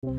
Jangan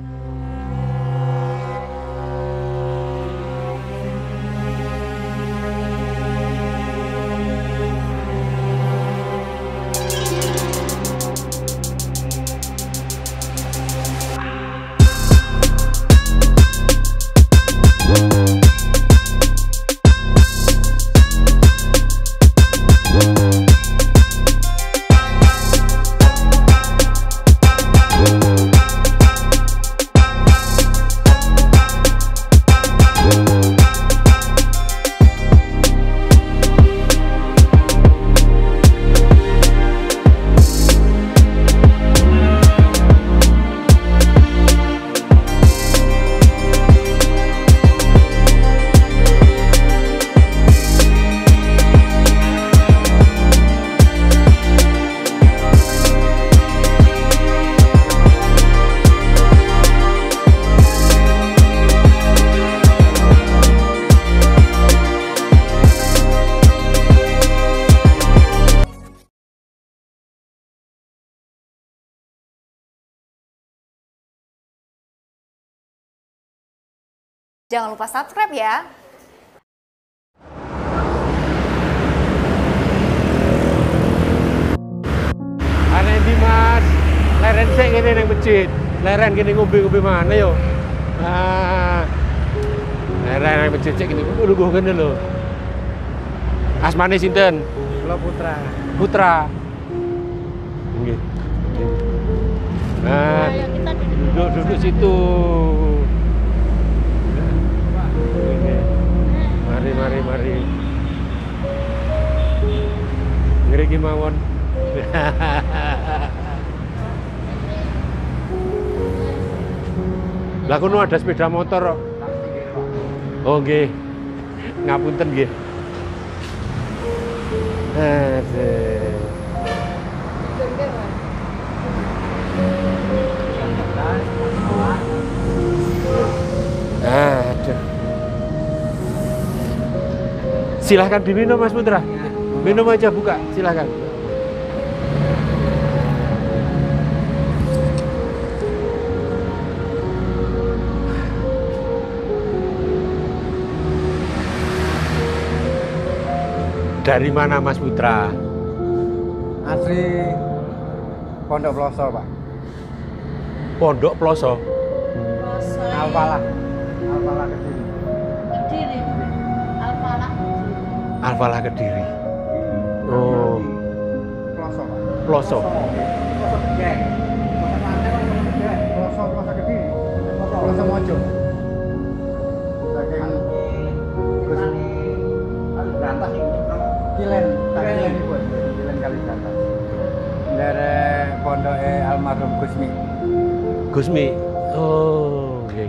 lupa subscribe ya. Aneh di Mas, leren sik ngene ning masjid. Leren kene ngombe-ngombe mana yo. Ah. Leren ning masjid sik ngene lungguh ngene lho. Asmane sinten? Kula Putra. Putra. Nggih. Nah, duduk situ. Mari. Ngriki mawon. Lah kono ada sepeda motor. Oh nggih. Ngapunten nggih. Aduh. Silahkan diminum Mas Putra. Minum aja buka, silahkan. Dari mana Mas Putra? Asli Pondok Ploso, Pak. Pondok Ploso. Alfalah Kediri. Alfalah Kediri. Oh. Ploso, Pak. Ploso. Ploso Gede. Ploso Kediri. Ploso Mojo. Saking Berantas Kilen ibu. Kilen kali Berantas. Dari pondoke almarhum Gusmi. Oh, nggih.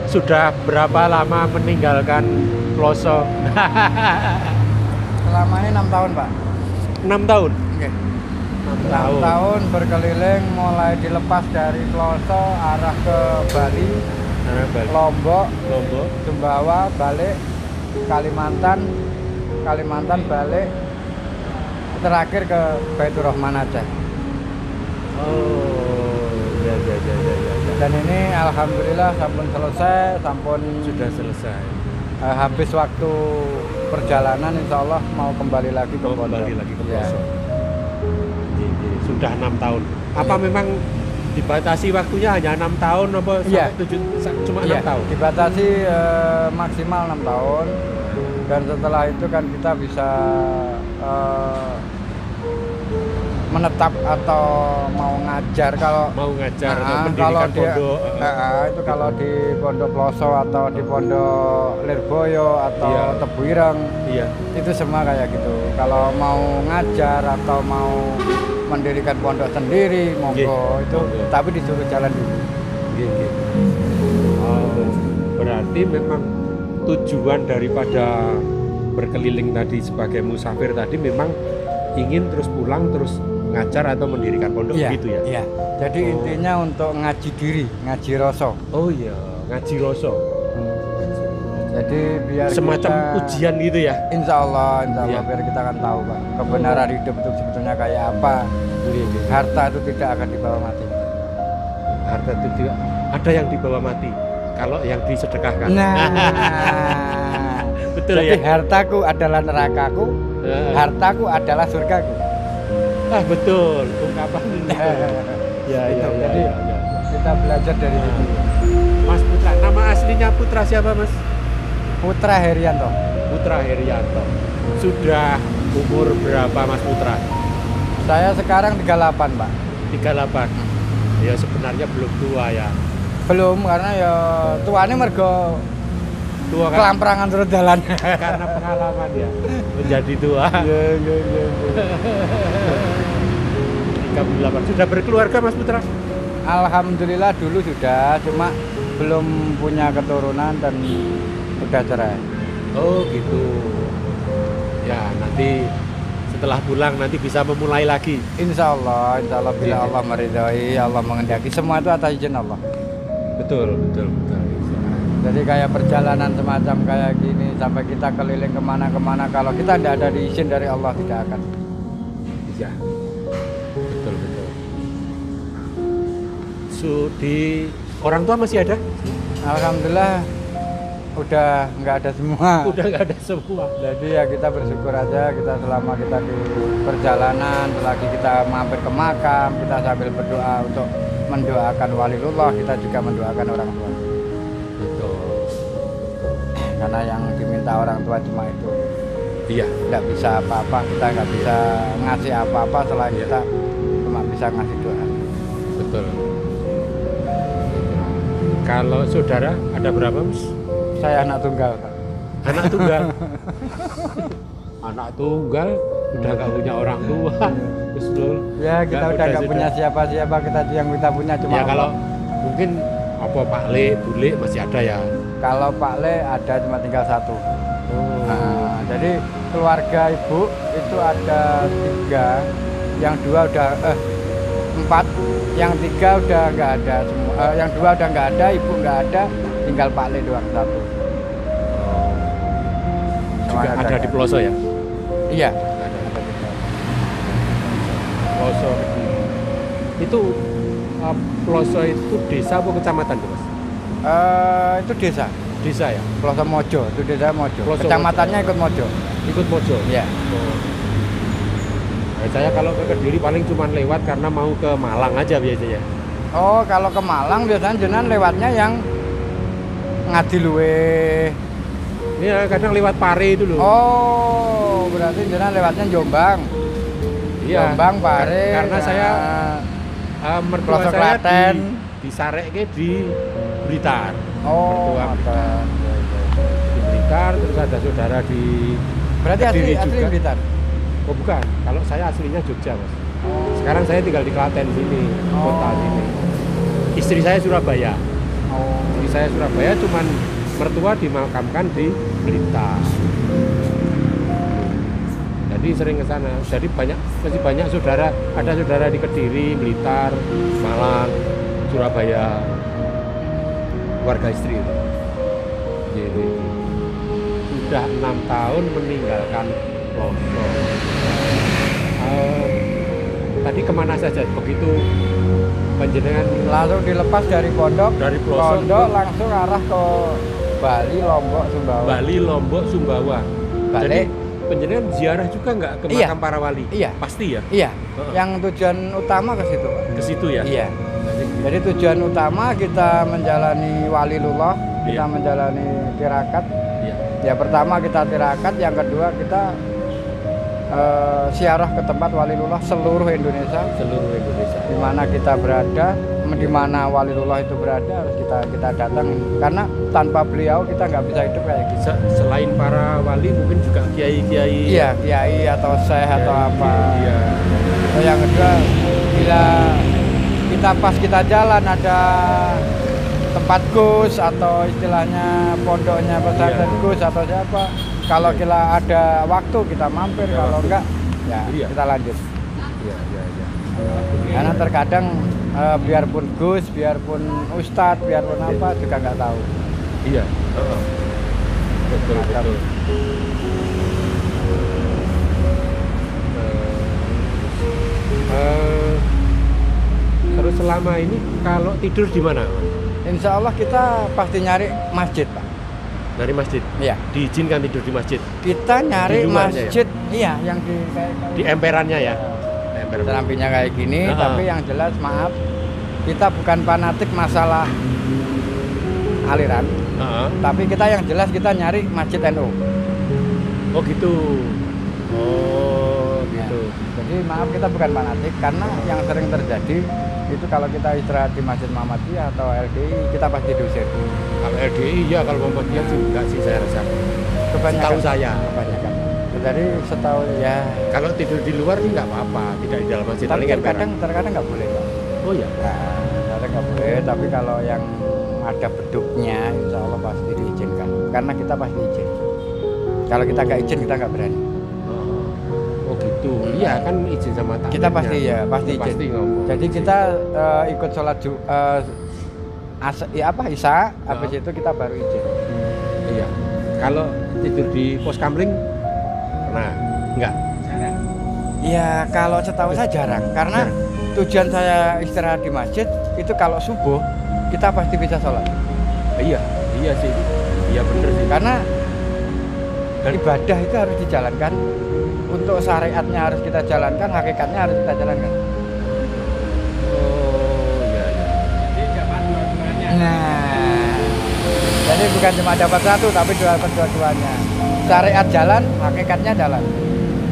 Sudah berapa lama meninggalkan Ploso? Selama ini 6 tahun, Pak. 6 tahun? Oke. 6 6 tahun berkeliling, mulai dilepas dari Ploso arah ke Bali, Lombok, Sumbawa, balik Kalimantan balik, terakhir ke Baitur Rahman Aceh. Oh, ya. Dan ini alhamdulillah sampun Sudah selesai. Habis waktu perjalanan insya Allah mau kembali lagi ke Pondok. Kembali lagi ke Ya. Ploso. Sudah 6 tahun. Apa memang dibatasi waktunya hanya 6 tahun apa Iya. cuma 6 Iya, tahun? dibatasi maksimal 6 tahun. Dan setelah itu kan kita bisa menetap atau mau ngajar atau mendirikan pondok. Itu kalau di Pondok Ploso atau di Pondok Lirboyo atau Iya. Tebuireng. Iya. Itu semua kayak gitu. Kalau mau ngajar atau mau mendirikan pondok sendiri, monggo itu, tapi disuruh jalan dulu. Oh, berarti memang tujuan daripada berkeliling tadi sebagai musafir tadi memang ingin terus pulang terus ngajar atau mendirikan pondok gitu ya? Iya. Jadi intinya untuk ngaji diri, ngaji rasa. Oh iya, ngaji rasa. Jadi biar semacam kita, ujian gitu ya? Insya Allah Iya. biar kita akan tahu, Pak, kebenaran hidup itu sebetulnya kayak apa. Harta itu tidak akan dibawa mati. ada yang dibawa mati kalau yang disedekahkan. Nah, betul jadi ya. hartaku adalah nerakaku, hartaku adalah surgaku. Betul ungkapan ini. Ya, Itu, jadi kita belajar dari situ. Mas Putra, nama aslinya Putra siapa Mas? Putra Herianto. Putra Herianto. Sudah umur berapa Mas Putra? Saya sekarang 38, Pak. 38. Ya sebenarnya belum tua ya. Belum, karena ya tuane mergo Tua kan? kelamprangan turun jalan. Karena pengalaman ya menjadi tua. Iya. 38. Sudah berkeluarga Mas Putra? Alhamdulillah dulu sudah, cuma belum punya keturunan dan udah cerai. Oh gitu. Ya nanti setelah pulang nanti bisa memulai lagi. Insya Allah bila Iya. Allah meridhoi, Allah mengendaki, semua itu atas izin Allah. Betul. Jadi kayak perjalanan semacam kayak gini sampai kita keliling kemana-kemana, kalau kita tidak ada diizin dari Allah tidak akan. Iya. Betul. Di orang tua masih ada? Alhamdulillah udah nggak ada semua. Udah nggak ada semua. Jadi ya kita bersyukur aja, kita selama kita di perjalanan, selagi kita mampir ke makam, kita sambil berdoa untuk mendoakan waliullah, kita juga mendoakan orang tua. Betul. Karena yang diminta orang tua cuma itu. Iya. Nggak bisa apa-apa, kita nggak bisa ngasih apa-apa selain Iya. kita cuma bisa ngasih doa. Betul. Kalau saudara ada berapa Mas? Saya anak tunggal, Pak. Anak tunggal. Anak tunggal udah nggak punya orang tua. Betul. Ya kita udah nggak punya siapa-siapa, kita yang kita punya cuma Ya kalau Allah. mungkin apa Pak Le, Bule masih ada ya. Kalau Pak Le ada cuma tinggal satu. Oh. Nah, jadi keluarga ibu itu ada 3, yang 2 udah 4, yang 3 udah nggak ada semua. Yang 2 udah nggak ada, ibu nggak ada, tinggal Pak Le doang satu. Juga ada di Peloso ya? Iya. Ada di Peloso. Itu Peloso itu desa apa kecamatan tuh Mas? Itu desa. Desa ya? Peloso Mojo, itu desa Mojo. Peloso Kecamatannya ikut Mojo. Ikut Mojo? Iya. Saya kalau ke Kediri paling cuma lewat karena mau ke Malang aja biasanya. Oh, kalau ke Malang biasanya jenengan lewatnya yang Ngadiluwe. Iya, kadang lewat Pare itu loh. Oh, berarti jenengan lewatnya Jombang. Iya. Jombang, Pare. Karena saya mertua Pelosok saya Klaten. di Sareke di Blitar. Oh, Mertua Klaten. di Blitar, terus ada saudara di Berarti asli Kediri juga. Blitar. Oh bukan, kalau saya aslinya Jogja Mas. Oh. Sekarang saya tinggal di Klaten sini, kota sini. Istri saya Surabaya. Oh. Istri saya Surabaya, cuman mertua dimakamkan di Blitar. Jadi sering ke sana. Jadi masih banyak saudara, ada saudara di Kediri, Blitar, Malang, Surabaya. Warga istri itu. Jadi sudah 6 tahun meninggalkan Peloso. Tadi kemana saja begitu panjenengan Langsung dilepas dari pondok. dari Peloso Pondok langsung arah ke Bali, Lombok, Sumbawa. Bali, Lombok, Sumbawa. Balik. Jadi panjenengan ziarah juga nggak ke Iya. makam para wali? Iya. Pasti ya. Iya. Heeh. Yang tujuan utama ke situ, Pak. Ke situ ya. Iya. Jadi tujuan utama kita menjalani walilullah, kita Iya. menjalani tirakat. Iya. Ya pertama kita tirakat, yang kedua kita siarah ke tempat walilullah seluruh Indonesia. Seluruh Indonesia. Di mana kita berada, di mana walilullah itu berada harus kita datang. Karena tanpa beliau kita nggak bisa hidup kayak gitu. Selain para wali mungkin juga kiai-kiai. Iya, kiai atau syekh atau apa. Iya. Yang kedua, bila kita jalan ada tempat Gus atau istilahnya pondoknya pesantren Iya. Gus atau siapa, kalau kita ada waktu kita mampir, kalau enggak ya Iya. kita lanjut. Iya. Karena terkadang biarpun Gus, biarpun Ustadz, biarpun apa juga nggak tahu. Iya. Heeh. Betul. Terus selama ini kalau tidur di mana? Insya Allah kita pasti nyari masjid, Pak. Dari masjid? Iya. Diizinkan tidur di masjid? Kita nyari Di luarnya masjid, iya, yang di Di emperannya ya? Emper. sampingnya kayak gini, tapi yang jelas maaf, kita bukan fanatik masalah aliran, tapi kita yang jelas kita nyari masjid NU. Oh gitu. Oh Ya. gitu. Jadi maaf kita bukan fanatik karena yang sering terjadi itu kalau kita istirahat di Masjid Muhammadiyah atau LDI kita pasti diusir. Kalau LDI ya, kalau Muhammadiyah sih enggak sih saya rasa. Kebanyakan. Setahu saya. Kebanyakan. Jadi setahu ya. Kalau tidur di luar sih nggak apa-apa, tidak di dalam masjid. Tapi paling emperan. terkadang nggak boleh, Pak. Oh ya. Nah, terkadang nggak boleh. Tapi kalau yang ada beduknya, insya Allah pasti diizinkan. Karena kita pasti izin. Kalau kita nggak izin kita nggak berani. Oh gitu. Iya kan izin sama takmirnya. Kita pasti ya pasti izin. Pasti ngomong. Jadi kita ikut sholat Isya, habis itu kita baru izin. Iya. Kalau tidur di pos kamling, nah enggak. Ya kalau setahu saya jarang, karena tujuan saya istirahat di masjid itu kalau subuh kita pasti bisa sholat. Iya, iya sih. Iya bener sih. Karena ibadah itu harus dijalankan, untuk syariatnya harus kita jalankan, hakikatnya harus kita jalankan. Oh iya iya. Nah, jadi bukan cuma dapat satu, tapi dapat dua-duanya. Syariat jalan, hakikatnya jalan.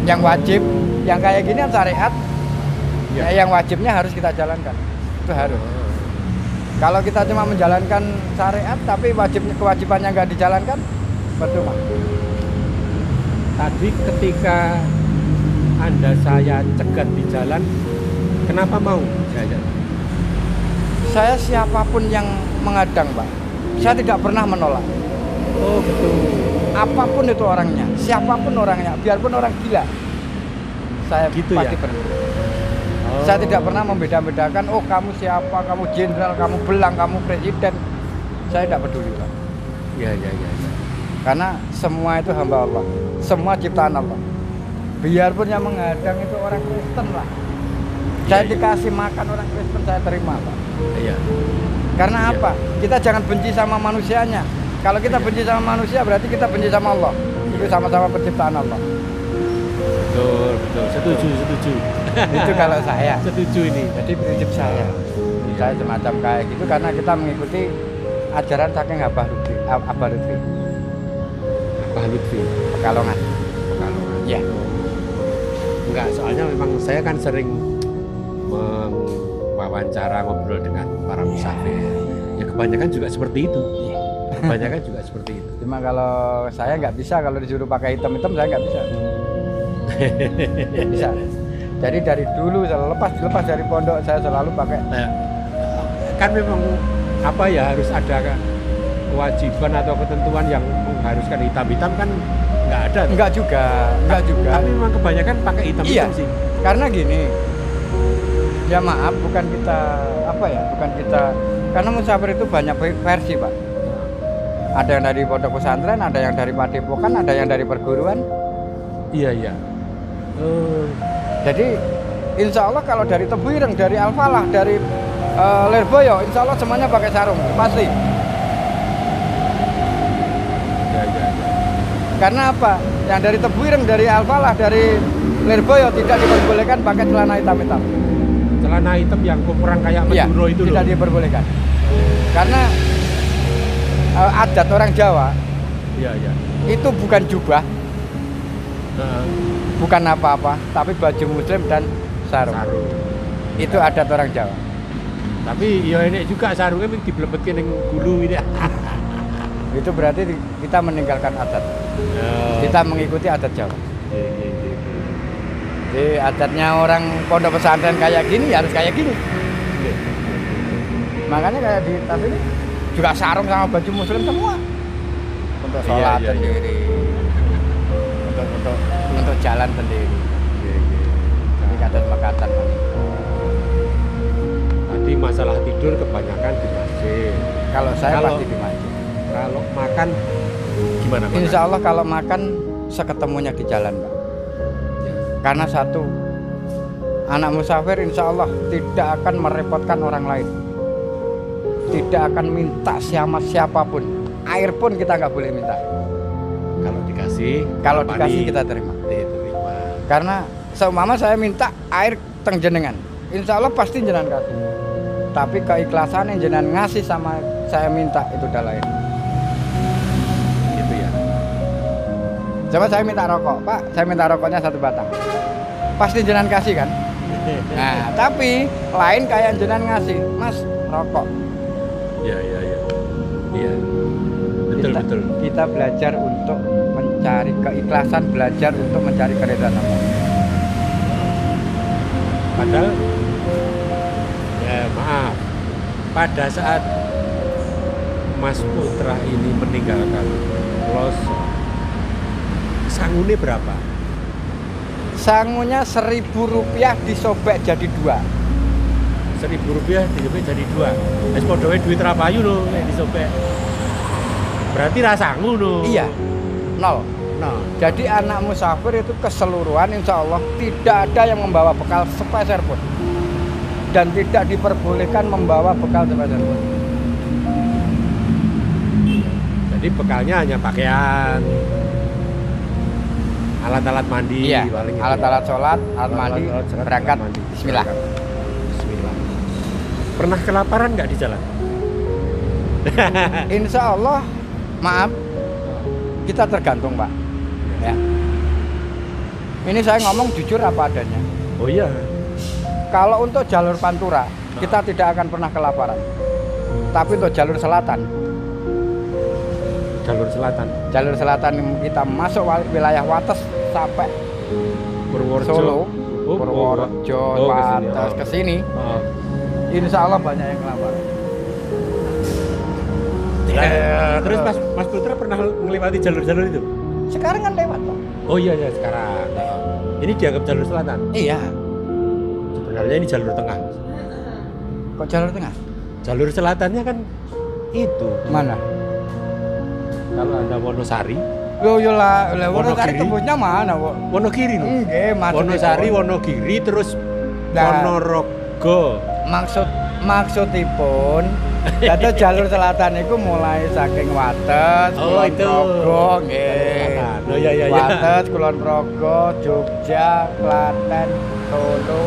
Yang wajib, yang kayak gini kan syariat, ya, yang wajibnya harus kita jalankan. Itu harus. Kalau kita cuma menjalankan syariat, tapi kewajibannya nggak dijalankan, percuma. Tadi ketika Anda saya cegat di jalan, kenapa mau? Saya siapapun yang menghadang, Pak, saya tidak pernah menolak. Oh gitu. Apapun itu orangnya, siapapun orangnya, biarpun orang gila, saya Gitu pasti ya? berhenti. Oh. Saya tidak pernah membeda-bedakan, oh kamu siapa, kamu jenderal, kamu belang, kamu presiden. Saya tidak peduli, Pak. Iya iya iya. Ya. Karena semua itu hamba Allah, semua ciptaan Allah. Biarpun yang menghadang itu orang Kristen lah, saya dikasih makan orang Kristen, saya terima, Pak. Iya. Karena Iya. apa? Kita jangan benci sama manusianya. Kalau kita benci sama manusia, berarti kita benci sama Allah. Itu sama-sama penciptaan Allah. Betul betul. Setuju. Itu kalau saya. Setuju ini. Jadi prinsip saya. Saya semacam kayak gitu karena kita mengikuti ajaran saking Abah Lutfi. Pak Lutfi. Pekalongan. Pekalongan. Ya. Enggak, soalnya memang saya kan sering wawancara ngobrol dengan para musafir. Ya kebanyakan juga seperti itu. Iya. Kebanyakan juga seperti itu. Cuma kalau saya nggak bisa, kalau disuruh pakai hitam-hitam saya nggak bisa. Nggak bisa. Jadi dari dulu lepas dari pondok saya selalu pakai. Nah, kan memang apa ya, harus ada kewajiban atau ketentuan yang mengharuskan hitam-hitam kan nggak ada. Enggak juga. Tapi memang kebanyakan pakai hitam-hitam Iya. sih. Karena gini, ya maaf, bukan kita karena musafir itu banyak versi, Pak. Ada yang dari pondok pesantren, ada yang dari padepokan, ada yang dari perguruan. Iya iya. Jadi insya Allah kalau dari Tebuireng, dari Al-Falah, dari Lirboyo, insya Allah semuanya pakai sarung, pasti. Iya iya. Karena apa? Yang dari Tebuireng, dari Al-Falah, dari Lirboyo tidak diperbolehkan pakai celana hitam-hitam. Celana hitam yang ukuran kayak Iya, Maduro itu tidak loh. diperbolehkan. Karena adat orang Jawa Iya iya. itu bukan jubah, Nah, bukan apa-apa, tapi baju muslim dan sarung. sarung. Itu adat orang Jawa. Tapi ya ini juga sarungnya diblebetke ning gulu ini. Itu berarti kita meninggalkan adat. Kita mengikuti adat Jawa. Jadi adatnya orang pondok pesantren kayak gini ya harus kayak gini. Makanya kayak di tas ini juga sarung sama baju muslim semua. Untuk sholat Iya. sendiri. Untuk jalan sendiri. Jadi kata makatan. Tadi masalah tidur kebanyakan di masjid. Kalau saya Kalau- pasti di masjid. Kalau makan gimana? makan? Insya Allah kalau makan seketemunya di jalan, Pak. Karena satu, Anak musafir insya Allah tidak akan merepotkan orang lain. Tidak akan minta sama siapapun. Air pun kita nggak boleh minta. Kalau dikasih kita terima. Diterima. Karena seumpama saya minta air teng jenengan, insya Allah pasti jenengan kasih. Tapi keikhlasan yang jenengan ngasih sama saya minta itu udah lain. Gitu ya. Coba saya minta rokok, Pak, saya minta rokoknya 1 batang. Pasti jenengan kasih kan? Nah, tapi lain kayak jenengan ngasih, Mas, rokok. Iya. Iya. Betul. Kita belajar untuk mencari keikhlasan, belajar untuk mencari keridhaan Allah. Padahal ya maaf, pada saat Mas Putra ini meninggalkan Loso, sangune berapa? Sangunya Rp1.000 disobek jadi 2. Rp1.000 disobek jadi 2. Es podowe duit Rapayu lho nek disobek. Berarti rasangu lho. Iya, 0. Nah, Jadi anak musafir itu keseluruhan insya Allah tidak ada yang membawa bekal sepeser pun. Dan tidak diperbolehkan membawa bekal sepeser pun. jadi bekalnya hanya pakaian, alat-alat mandi, Iya, paling gitu alat-alat ya. sholat, alat mandi, Alat-alat sholat, berangkat, alat mandi. bismillah. Bismillah. Pernah kelaparan nggak di jalan? Insya Allah, maaf, kita tergantung Pak. Ya. Ini saya ngomong jujur apa adanya. Oh iya. Kalau untuk jalur Pantura, kita tidak akan pernah kelaparan. Tapi untuk jalur selatan kita masuk wilayah Wates sampai Solo, Purworejo, Wates ke sini. Insya Allah banyak yang kelaparan. Terus Mas Putra pernah melewati jalur-jalur itu? Sekarang kan lewat Pak. Oh iya sekarang. Ini dianggap jalur selatan. Iya. Sebenarnya ini jalur tengah. Kok jalur tengah? Jalur selatannya kan itu. Mana? Kalau Anda Wonosari, Yo lah, Wonosari Wonogiri. tembusnya mana, Wo? Wonogiri loh. Nggih, Wonosari, Wonogiri, terus Nah. Ponorogo. Maksudipun dadi jalur selatan itu mulai saking Wates, Oh, Kulon itu. Progo, nggih. Oh iya. Wates, Kulon Progo, Jogja, Klaten, Solo.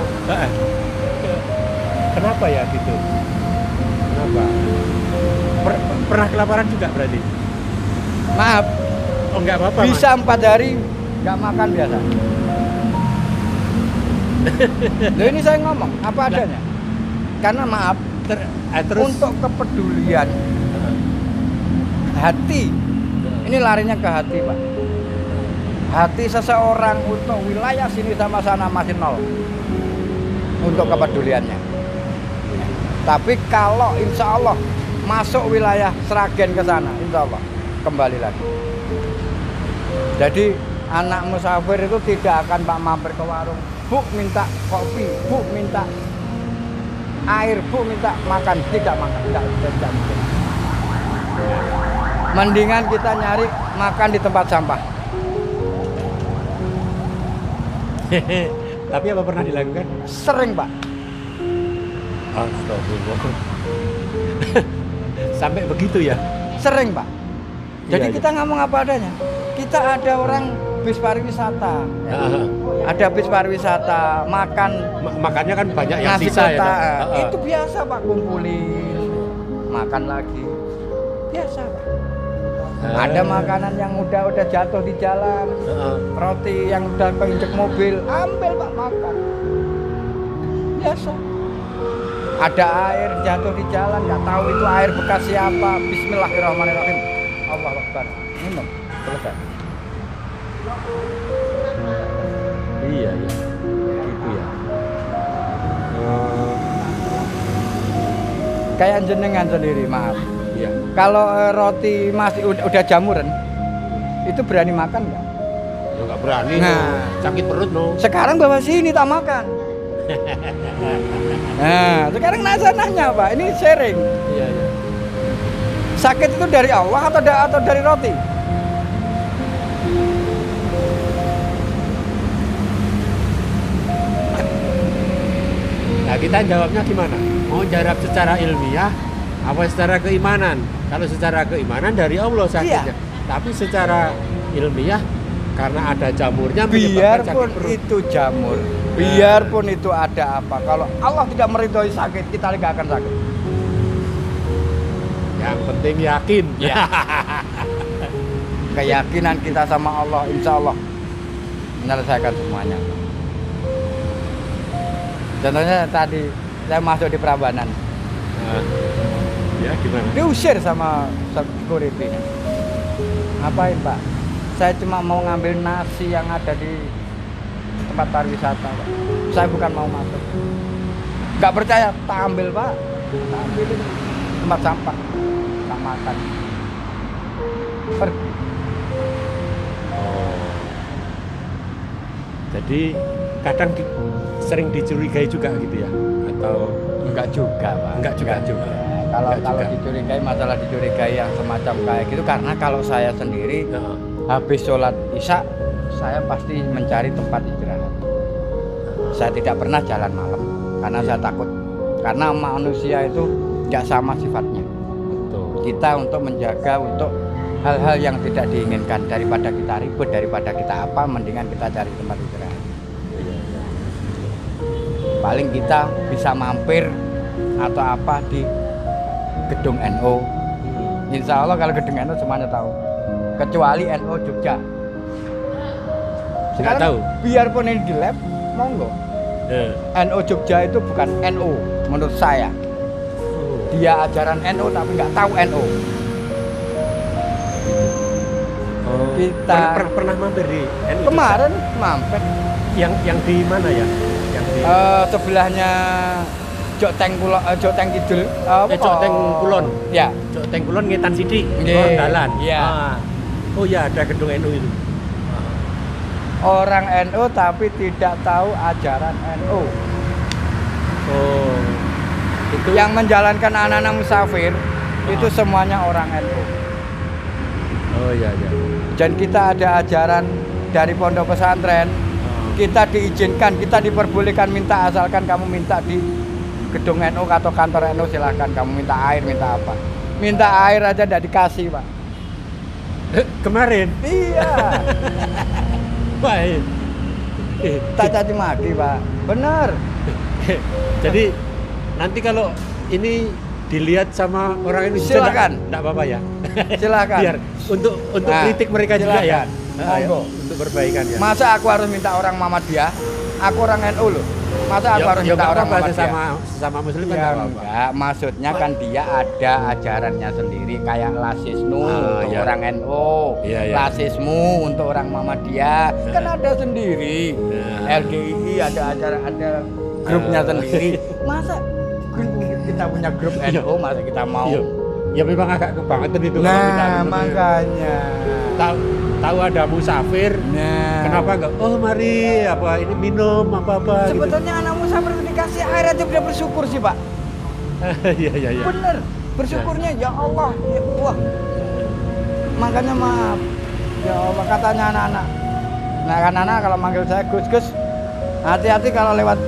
Kenapa ya gitu? Kenapa? Pernah kelaparan juga berarti? Maaf, Oh enggak apa-apa. bisa 4 hari nggak makan biasa. Loh ini saya ngomong apa adanya. Karena maaf, Terus untuk kepedulian hati, ini larinya ke hati Pak. Hati seseorang untuk wilayah sini sama sana masih 0 untuk kepeduliannya. Tapi kalau insya Allah masuk wilayah Sragen ke sana, insya Allah kembali lagi. Jadi anak musafir itu tidak akan Pak mampir ke warung, Bu minta kopi, Bu minta air, Bu minta makan, tidak makan, tidak mungkin. Mendingan kita nyari makan di tempat sampah. tapi apa pernah dilakukan? Sering Pak. Astagfirullah. Sampai begitu ya? Sering Pak. Jadi Iya, kita ngomong apa adanya. Kita ada orang bis pariwisata, ya. Ada bis pariwisata, makan Makannya kan banyak yang nasi sisa kota. ya. Itu biasa Pak, kumpulin, makan lagi. Biasa Pak. Ada makanan yang udah jatuh di jalan, roti yang udah keinjek mobil, ambil Pak makan. Biasa. Ada air jatuh di jalan, nggak tahu itu air bekas siapa. Bismillahirrahmanirrahim. Allahu Akbar. Minum. Selesai. Iya. Gitu ya. Kayak jenengan sendiri, maaf. Iya. Kalau roti masih udah jamuran, itu berani makan nggak? Ya nggak berani. Nah. No. Sakit perut no. Sekarang bawa sini tak makan. Nah, sekarang saya nanya Pak, ini sharing. Iya. Sakit itu dari Allah atau dari roti? Nah, kita jawabnya gimana? Mau jawab secara ilmiah apa secara keimanan? Kalau secara keimanan dari Allah sakitnya. Tapi secara ilmiah karena ada jamurnya menyebabkan Biarpun sakit perut. itu jamur, biarpun itu ada apa, kalau Allah tidak meridhoi sakit, kita nggak akan sakit. Yang penting yakin. Ya. Keyakinan kita sama Allah, insya Allah menyelesaikan semuanya. Contohnya tadi saya masuk di Prambanan, Nah, ya gimana? diusir sama security. Ngapain Pak? Saya cuma mau ngambil nasi yang ada di tempat pariwisata Pak. Saya bukan mau masuk. Nggak percaya, tak ambil Pak. Tak ambilin tempat sampah, tak makan. Pergi. Oh. Jadi kadang sering dicurigai juga gitu ya? Atau Enggak juga Pak. Enggak juga. Kalau Enggak kalau juga. dicurigai, masalah dicurigai yang semacam kayak gitu, karena kalau saya sendiri Heeh. habis sholat isya saya pasti mencari tempat istirahat. Saya tidak pernah jalan malam karena saya takut, karena manusia itu tidak sama sifatnya. Betul. Kita untuk menjaga untuk hal-hal yang tidak diinginkan, daripada kita ribut, daripada kita apa, mendingan kita cari tempat istirahat. Paling kita bisa mampir atau apa di gedung NU. Insya Allah kalau gedung NU semuanya tahu, kecuali NU Jogja. Nggak tahu. Biarpun ini di lab, monggo. NU Jogja itu bukan NU menurut saya. Dia ajaran NU tapi nggak tahu NU. Oh. Kita- pernah mampir di NU Kemarin mampir yang di mana ya? Yang di sebelahnya Jok Teng Kidul. Jok Teng Kulon. Ya. Jok Teng Kulon ngetan sidik, Nggih. Kulon dalan. Iya. Ah. Oh ya ada gedung NU itu. Orang NU tapi tidak tahu ajaran NU. Oh. Itu Yang menjalankan anak-anak musafir itu semuanya orang NU. Oh iya iya. Dan kita ada ajaran dari pondok pesantren, kita diizinkan, kita diperbolehkan minta, asalkan kamu minta di gedung NU atau kantor NU, silahkan kamu minta air, minta apa. Minta air aja tidak dikasih Pak. Kemarin. Iya. Baik. Tak caci maki Pak. Bener. Jadi nanti kalau ini dilihat sama orang ini Silakan. Enggak apa-apa ya. Silakan. Biar untuk Nah, kritik mereka juga ya. silakan. Ah, ya, Monggo. untuk perbaikan ya. Masa aku harus minta orang Muhammadiyah? Aku orang NU loh. Masa aku harus minta nggak orang apa-apa, Muhammadiyah? sesama muslim kan Ya nggak apa-apa. enggak, maksudnya kan dia ada ajarannya sendiri, kayak lasisnu Ah, untuk iya. orang NU, Iya, iya. lasismu untuk orang Muhammadiyah, kan ada sendiri. Nah. LDI ada acara, ada grupnya sendiri. Masa kita punya grup NU, masa kita mau? Iya. Ya memang agak kebangetan itu. kalau kita Nah, gitu. makanya. Tahu ada musafir. Nah, Kenapa enggak? Oh mari apa ini minum apa-apa gitu. sebetulnya anak musafir itu dikasih air aja udah bersyukur sih Pak. Iya iya iya. Bener, bersyukurnya ya Allah, ya Allah. Makanya maaf, ya Allah, katanya anak-anak. Nah kan anak kalau manggil saya Gus, hati-hati kalau lewat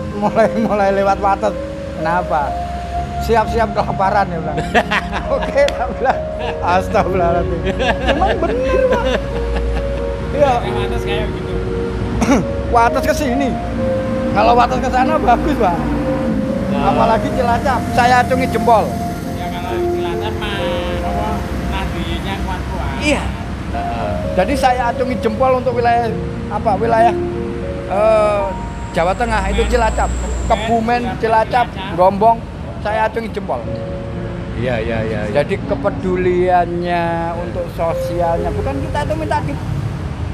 mulai lewat Wates. Kenapa? Siap-siap kelaparan ya bilang. Oke, tak bilang. Astagfirullahaladzim. Emang bener Pak. Iya. Wates kayak gitu. Wates ke sini. Kalau Wates ke sana bagus Pak. Nah. Apalagi Cilacap, saya acungi jempol. Ya kalau Cilacap mah apa nadinya kuat-kuat. Iya. Heeh. Jadi saya acungi jempol untuk wilayah apa? Wilayah Jawa Tengah itu Cilacap, Kebumen, Cilacap, Gombong, saya acungi jempol. Iya iya iya. Iya. Jadi kepeduliannya untuk sosialnya, bukan kita itu minta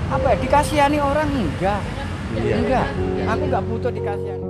apa ya, dikasihani orang, enggak. Iya. Enggak. Iya. Aku enggak butuh dikasihani.